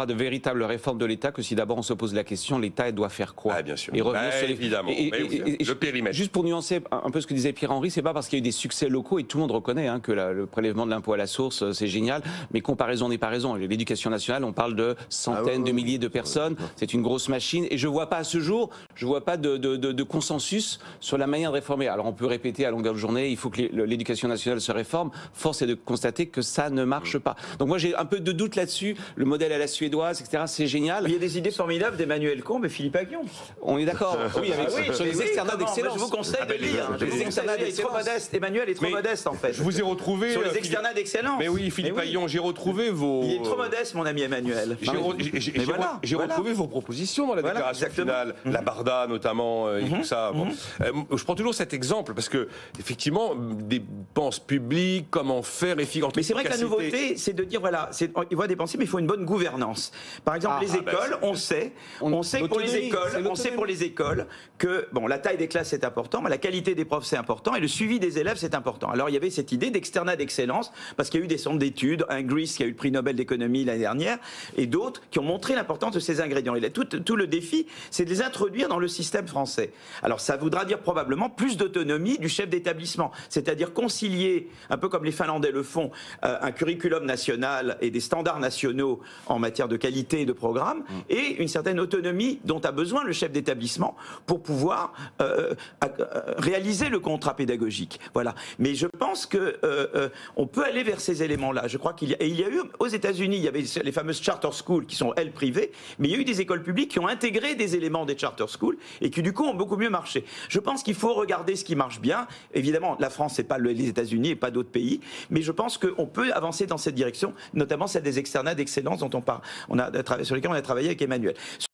de véritables réformes de l'État que si d'abord on se pose la question, l'État doit faire quoi? Ah, bien sûr. Et revenir sur les... Évidemment. Le périmètre. Juste pour nuancer un peu ce que disait Pierre-Henri, c'est pas parce qu'il y a eu des succès locaux, et tout le monde reconnaît que le prélèvement de l'impôt à la source, c'est génial, mais comparaison n'est pas raison. L'éducation nationale, on parle de centaines de milliers de personnes, c'est une grosse machine, et je vois pas à ce jour, je vois pas de consensus sur la manière de réformer. Alors on peut répéter à longueur de journée, il faut que l'éducation nationale se réforme, force est de constater que ça ne marche pas. Donc moi j'ai un peu de doute là-dessus, le modèle à la suédoise, etc., c'est génial. Il y a des idées formidables d'Emmanuel Combes et Philippe Aghion. On est d'accord. Oui, sur les externats d'excellence. Je vous conseille de lire. Il est trop modeste. Emmanuel est trop modeste en fait. Je vous ai retrouvé sur les externats d'excellence. Mais oui, Philippe Aghion, j'ai retrouvé vos. Il est trop modeste, mon ami Emmanuel. J'ai retrouvé vos propositions dans la déclaration finale, la Barda notamment et tout ça. Je prends toujours cet exemple parce que effectivement, dépenses publiques, comment faire efficacement. Mais c'est vrai que la nouveauté, c'est de dire voilà, il faut dépenser, mais il faut une bonne gouvernance. Par exemple, les écoles, on sait que pour les écoles, que bon, la taille des classes c'est important, mais la qualité des profs c'est important et le suivi des élèves c'est important. Alors il y avait cette idée d'externat d'excellence parce qu'il y a eu des centres d'études, un Gris qui a eu le prix Nobel d'économie l'année dernière et d'autres qui ont montré l'importance de ces ingrédients. Et là, tout le défi, c'est de les introduire dans le système français. Alors ça voudra dire probablement plus d'autonomie du chef d'établissement, c'est-à-dire concilier, un peu comme les Finlandais le font, un curriculum national et des standards nationaux en matière de qualité et de programme, et une certaine autonomie dont a besoin le chef d'établissement pour pouvoir réaliser le contrat pédagogique. Voilà. Mais je pense que on peut aller vers ces éléments-là. Je crois qu'il y a eu aux États-Unis, il y avait les fameuses charter schools qui sont elles privées, mais il y a eu des écoles publiques qui ont intégré des éléments des charter schools et qui du coup ont beaucoup mieux marché. Je pense qu'il faut regarder ce qui marche bien. Évidemment, la France c'est pas les États-Unis et pas d'autres pays, mais je pense qu'on peut avancer dans cette direction, notamment celle des externats d'excellence dont on parle, sur lesquels on a travaillé avec Emmanuel.